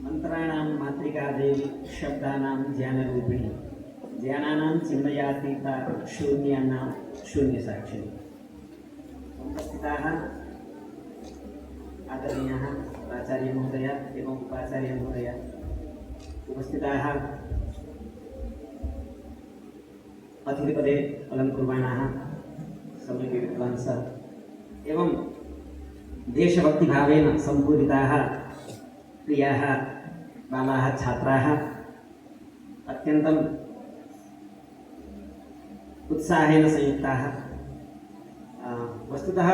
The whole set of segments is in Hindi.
मंत्राणां मातृका देवी शब्दानां ज्ञानरूपिणी ज्ञानानां चिन्मयातीता शून्यानां शून्यसाक्षिणी उपस्थिताः आदरणीयाः प्राचार्य महोदय एवं उपाचार्य महोदय उपस्थिताः अतिथिपदे अलङ्कुर्वाणाः सम्यक् विद्वांसः एवं देशभक्तिभावेन सम्पूरिताः प्रियाः बालाः छात्राः अत्यन्तम् उत्साहेन संयुक्ताः। वस्तुतः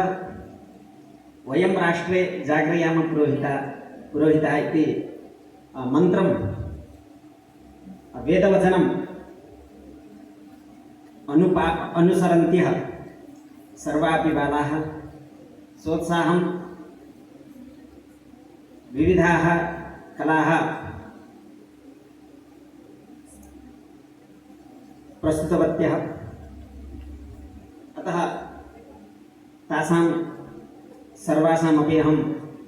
वयं राष्ट्रे जागरयाम पुरोहितः इति मन्त्रं वेदवचनम् अनुसरन्त्यः सर्वापि बालाः सोत्साहं विविधाः कलाः प्रस्तुतवत्यः। अतः तासां सर्वासामपि अहं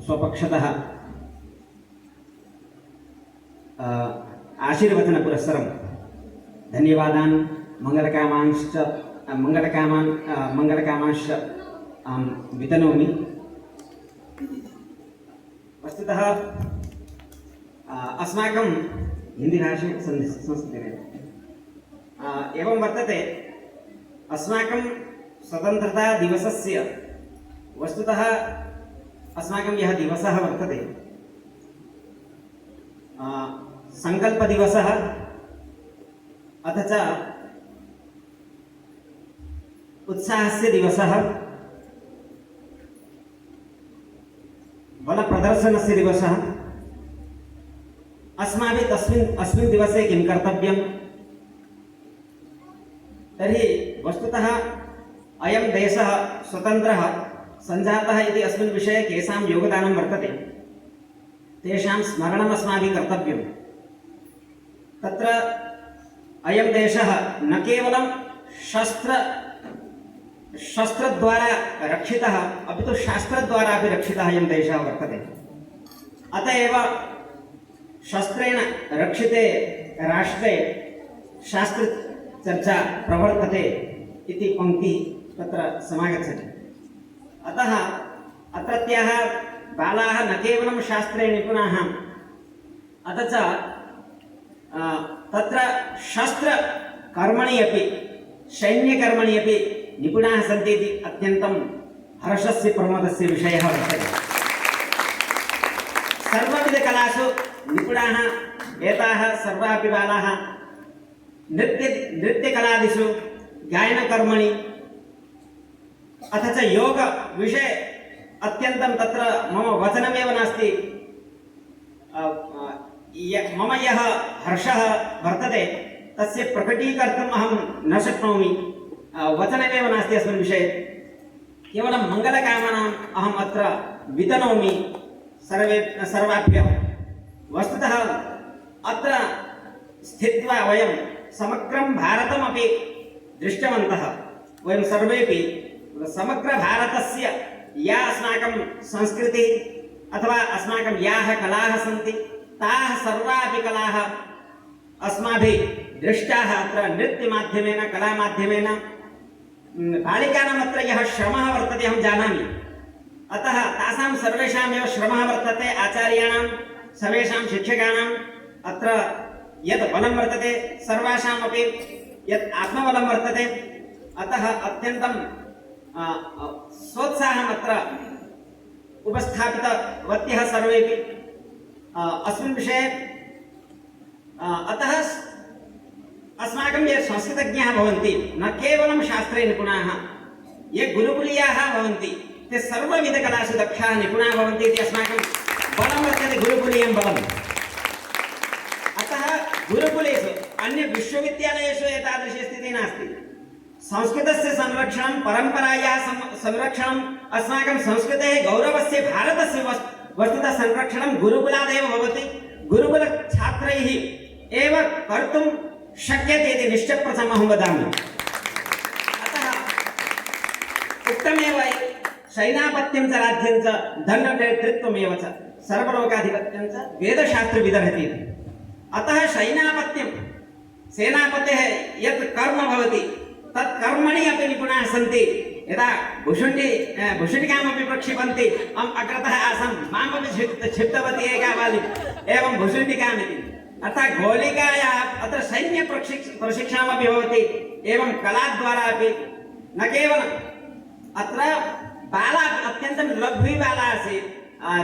स्वपक्षतः आशीर्वचनपुरस्सरं धन्यवादान् मङ्गलकामांश्च वितनोमि। वस्तुतः अस्माकं हिन्दीभाषे संस्कृते एवं वर्तते। अस्माकं स्वतन्त्रता दिवसस्य वस्तुतः अस्माकं यः दिवसः वर्तते संकल्पदिवसः अथ च उत्साहस्य दिवसः बलप्रदर्शनस्य दिवसः। अस्माभिः अस्मिन् दिवसे किं कर्तव्यं तर्हि वस्तुतः अयं देशः स्वतन्त्रः सञ्जातः इति अस्मिन् विषये केषां योगदानं वर्तते तेषां स्मरणम् अस्माभिः कर्तव्यं। तत्र अयं देशः न केवलं शस्त्रद्वारा रक्षितः अपि तु शास्त्रद्वारा अपि रक्षितः अयं देशः वर्तते। अत एव शस्त्रेण रक्षिते राष्ट्रे शास्त्रचर्चा प्रवर्तते इति पङ्क्तिः तत्र समागच्छति। अतः अत्रत्याः बालाः न केवलं शास्त्रे निपुणाः अथ च तत्र शस्त्रकर्मणि अपि सैन्यकर्मणि अपि निपुणाः सन्ति इति अत्यन्तं हर्षस्य प्रमोदस्य विषयः वर्तते। सर्वविधकलासु निपुणाः एताः सर्वापि बालाः नृत्यकलादिषु गायनकर्मणि अथ च योगविषये अत्यन्तं तत्र मम वचनमेव नास्ति। मम यः हर्षः वर्तते तस्य प्रकटीकर्तुम् अहं न शक्नोमि। वचनमेव नास्ति अस्मिन् विषये। केवलं मङ्गलकामनाम् अहम् अत्र वितनोमि सर्वाभ्यः। वस्तुतः अत्र स्थित्वा वयं समग्रं भारतमपि दृष्टवन्तः। वयं सर्वेपि समग्रभारतस्य या अस्माकं संस्कृतिः अथवा अस्माकं याः कलाः सन्ति ताः सर्वापि कलाः अस्माभिः दृष्टाः अत्र नृत्यमाध्यमेन कलामाध्यमेन। बालिकानाम् अत्र यः श्रमः वर्तते अहं जानामि। अतः तासां सर्वेषामेव श्रमः वर्तते। आचार्याणां सर्वेषां शिक्षकाणाम् अत्र यत् बलं वर्तते सर्वासामपि यत् आत्मबलं वर्तते। अतः अत्यन्तं सोत्साहम् अत्र उपस्थापितवत्यः सर्वेपि अस्मिन् विषये। अतः अस्माकं ये संस्कृतज्ञाः भवन्ति न केवलं शास्त्रे निपुणाः, ये गुरुकुलीयाः भवन्ति ते सर्वविधकलासु दक्षाः निपुणाः भवन्ति इति अस्माकं बलं वर्तते, गुरुकुलीयं बलम्। अतः गुरुकुलेषु अन्य विश्वविद्यालयेषु एतादृशी स्थितिः नास्ति। संस्कृतस्य संरक्षणं, परम्परायाः संरक्षणम्, अस्माकं संस्कृतेः गौरवस्य भारतस्य वस्तुतः संरक्षणं गुरुकुलादेव भवति। गुरुकुलछात्रैः एव कर्तुं शक्यते इति निश्चप्रथमम् अहं वदामि। अतः उक्तमेव शैनापत्यं च राज्यं च दण्डनेतृत्वमेव च सर्वलोकाधिपत्यं च वेदशास्त्रविदर्हति। अतः सैनापत्यं सेनापतेः यत् कर्म भवति तत् कर्मणि अपि निपुणाः सन्ति। यदा भुषुण्डिकामपि प्रक्षिपन्ति, अहम् अग्रतः आसं, मामपि क्षिप्तवती एका वाली, एवं भुषुण्डिकामिति। अर्थात् गोलिकायाः अत्र सैन्यप्रशिक्षणमपि भवति। एवं कलाद्वारा अपि न केवलम् अत्र बाला अत्यन्तं लघ्वी बाला आसीत्,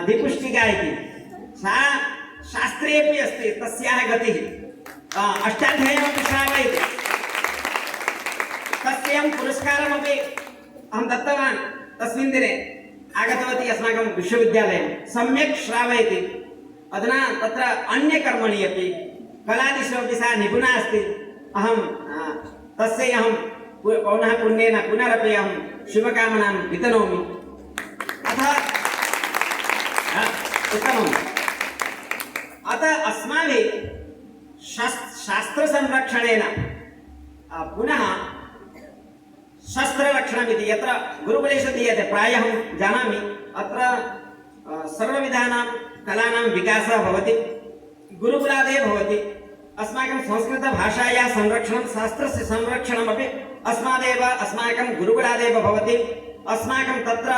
दिपुष्टिका इति, सा शास्त्रे अपि अस्ति तस्याः गतिः, अष्टाध्यायीमपि श्रावयति। तस्यां पुरस्कारमपि अहं दत्तवान्। तस्मिन् दिने आगतवती अस्माकं विश्वविद्यालयं, सम्यक् श्रावयति। अधुना तत्र अन्यकर्मणि अपि कलादिषु अपि सा निपुणा अस्ति। अहं तस्यै अहं पुनः पुण्येन पुनरपि अहं शुभकामनां वितनोमि। अतः उत्तमम्। अतः अस्माभिः शास्त्रसंरक्षणेन पुनः शस्त्ररक्षणमिति यत्र गुरुकुलेषु दीयते, प्रायः अहं जानामि अत्र सर्वविधानां कलानां विकासः भवति, गुरुकुलादेव भवति। अस्माकं संस्कृतभाषायाः संरक्षणं, शास्त्रस्य संरक्षणमपि अस्मादेव, अस्माकं गुरुकुलादेव भवति। अस्माकं तत्र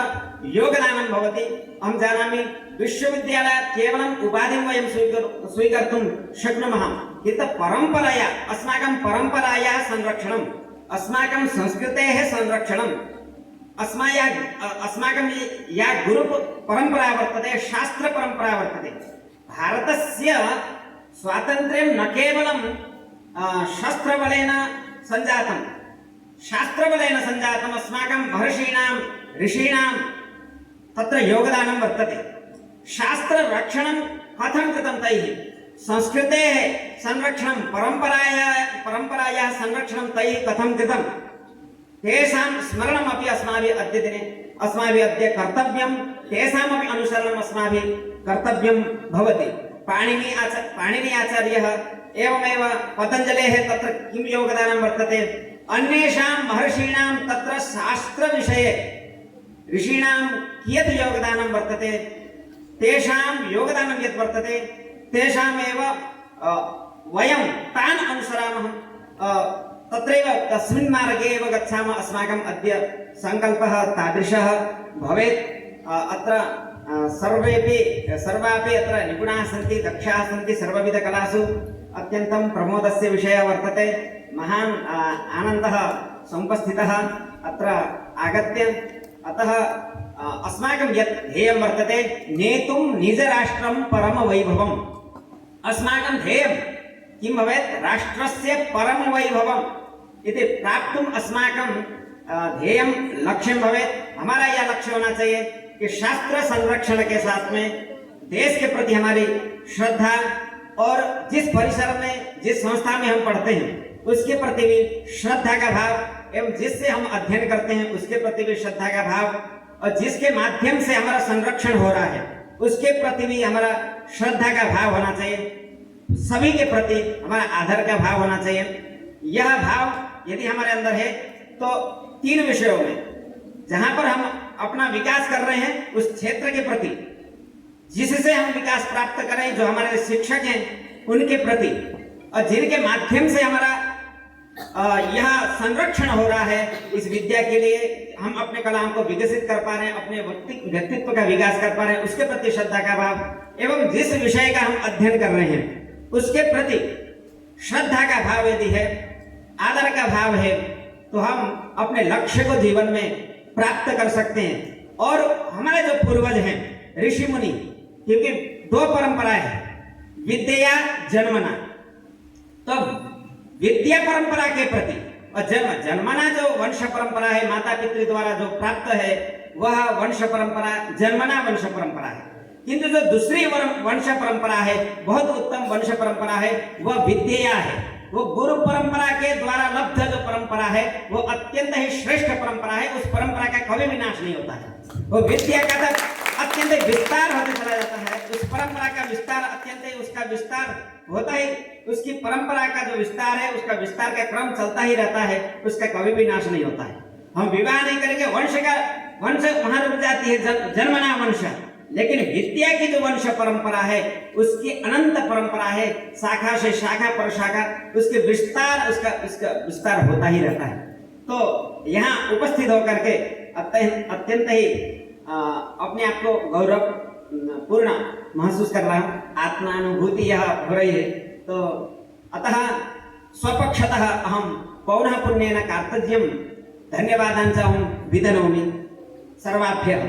योगदानं भवति। अहं जानामि विश्वविद्यालयात् केवलम् उपाधिं वयं स्वीकर्तुं शक्नुमः, किन्तु परम्परया, अस्माकं परम्परायाः संरक्षणम्, अस्माकं संस्कृतेः संरक्षणम्, अस्माकं या गुरुपरम्परा वर्तते, शास्त्रपरम्परा वर्तते। भारतस्य स्वातन्त्र्यं न केवलं शस्त्रबलेन सञ्जातं, शास्त्रबलेन सञ्जातम्। अस्माकं महर्षीणां ऋषीणां तत्र योगदानं वर्तते। शास्त्ररक्षणं कथं कृतं तैः, संस्कृतेः संरक्षणं, परम्परायाः संरक्षणं तैः कथं कृतं, तेषां स्मरणमपि अस्माभिः अद्य कर्तव्यं। तेषामपि अनुसरणम् अस्माभिः कर्तव्यं भवति। पाणिनि आचार्यः, एवमेव पतञ्जलेः तत्र किं योगदानं वर्तते, अन्येषां महर्षीणां तत्र शास्त्रविषये ऋषीणां कियत् योगदानं वर्तते, तेषां योगदानं यत् वर्तते तेषामेव वयं तान् अनुसरामः, तत्रैव तस्मिन् मार्गे एव गच्छामः। अस्माकम् अद्य सङ्कल्पः तादृशः भवेत्। अत्र सर्वापि अत्र निपुणाः सन्ति, दक्षाः सन्ति। सर्वविधकलासु अत्यन्तं प्रमोदस्य विषयः वर्तते। महान् आनन्दः समुपस्थितः अत्र आगत्य। अतः अस्माकं यत् ध्येयं वर्तते, नेतुं निजराष्ट्रं परमवैभवम्। अस्माकं ध्येयं किं भवेत्, राष्ट्रस्य परमवैभवम् इति प्राप्तुम् अस्माकं ध्येयं लक्ष्यं भवेत्। हमारा यह लक्ष्य होना चाहिए कि शास्त्र संरक्षण के साथ में देश के प्रति हमारी श्रद्धा, और जिस परिसर में, जिस संस्था में हम पढ़ते हैं उसके प्रति भी श्रद्धा का भाव, एवं जिससे हम अध्ययन करते हैं उसके प्रति भी श्रद्धा का भाव, और जिसके माध्यम से हमारा संरक्षण हो रहा है उसके प्रति भी हमारा श्रद्धा का भाव होना चाहिए। सभी के प्रति हमारा आदर का भाव होना चाहिए। यह भाव यदि हमारे अंदर है तो 3 विषयों में, जहां पर हम अपना विकास कर रहे हैं उस क्षेत्र के प्रति, जिससे हम विकास प्राप्त करें, जो हमारे शिक्षक हैं उनके प्रति, और जिनके माध्यम से हमारा यह संरक्षण हो रहा है, इस विद्या के लिए हम अपने कलाओं को विकसित कर पा रहे हैं, अपने व्यक्तित्व का विकास कर पा रहे हैं, उसके प्रति श्रद्धा का भाव, एवं जिस विषय का हम अध्ययन कर रहे हैं उसके प्रति श्रद्धा का भाव यदि है, आदर का भाव है, तो हम अपने लक्ष्य को जीवन में प्राप्त कर सकते हैं। और हमारे जो पूर्वज हैं ऋषि मुनि, क्योंकि 2 परंपराएं हैं, विद्या जन्मना, तो विद्या परंपरा के प्रति, और जन्मना जो वंश परंपरा है, माता पितृ द्वारा जो प्राप्त है वह वंश परंपरा, जन्मना वंश परंपरा है। किंतु जो दूसरी वंश परंपरा है, बहुत उत्तम वंश परंपरा है, वह विद्या है। वो गुरु परंपरा के द्वारा लब्ध जो परंपरा है वो अत्यंत ही श्रेष्ठ परंपरा है। उस परंपरा का कभी भी नाश नहीं होता है। वो विद्या का अत्यंत विस्तार होते चला जाता है। उस परंपरा का विस्तार अत्यंत, उसका विस्तार होता ही, उसकी परंपरा का जो विस्तार है उसका विस्तार का क्रम चलता ही रहता है, उसका कभी भी नाश नहीं होता है। हम विवाह नहीं करेंगे, वंश वहां रुक जाती है, जन्मना वंश, लेकिन विद्या की जो वंश परंपरा है उसकी अनंत परंपरा है, शाखा से शाखा पर शाखा उसके विस्तार उसका उसका विस्तार होता ही रहता है। तो यहाँ उपस्थित होकर के अत्यंत ही अपने आप को गौरव पूर्ण महसूस कर रहा हूँ, आत्मानुभूति यह हो रही है। तो अतः स्वपक्षतः अहम पौनः पुण्येन कार्तज्ञं धन्यवादान् च अहं विदनोमि सर्वाभ्यः।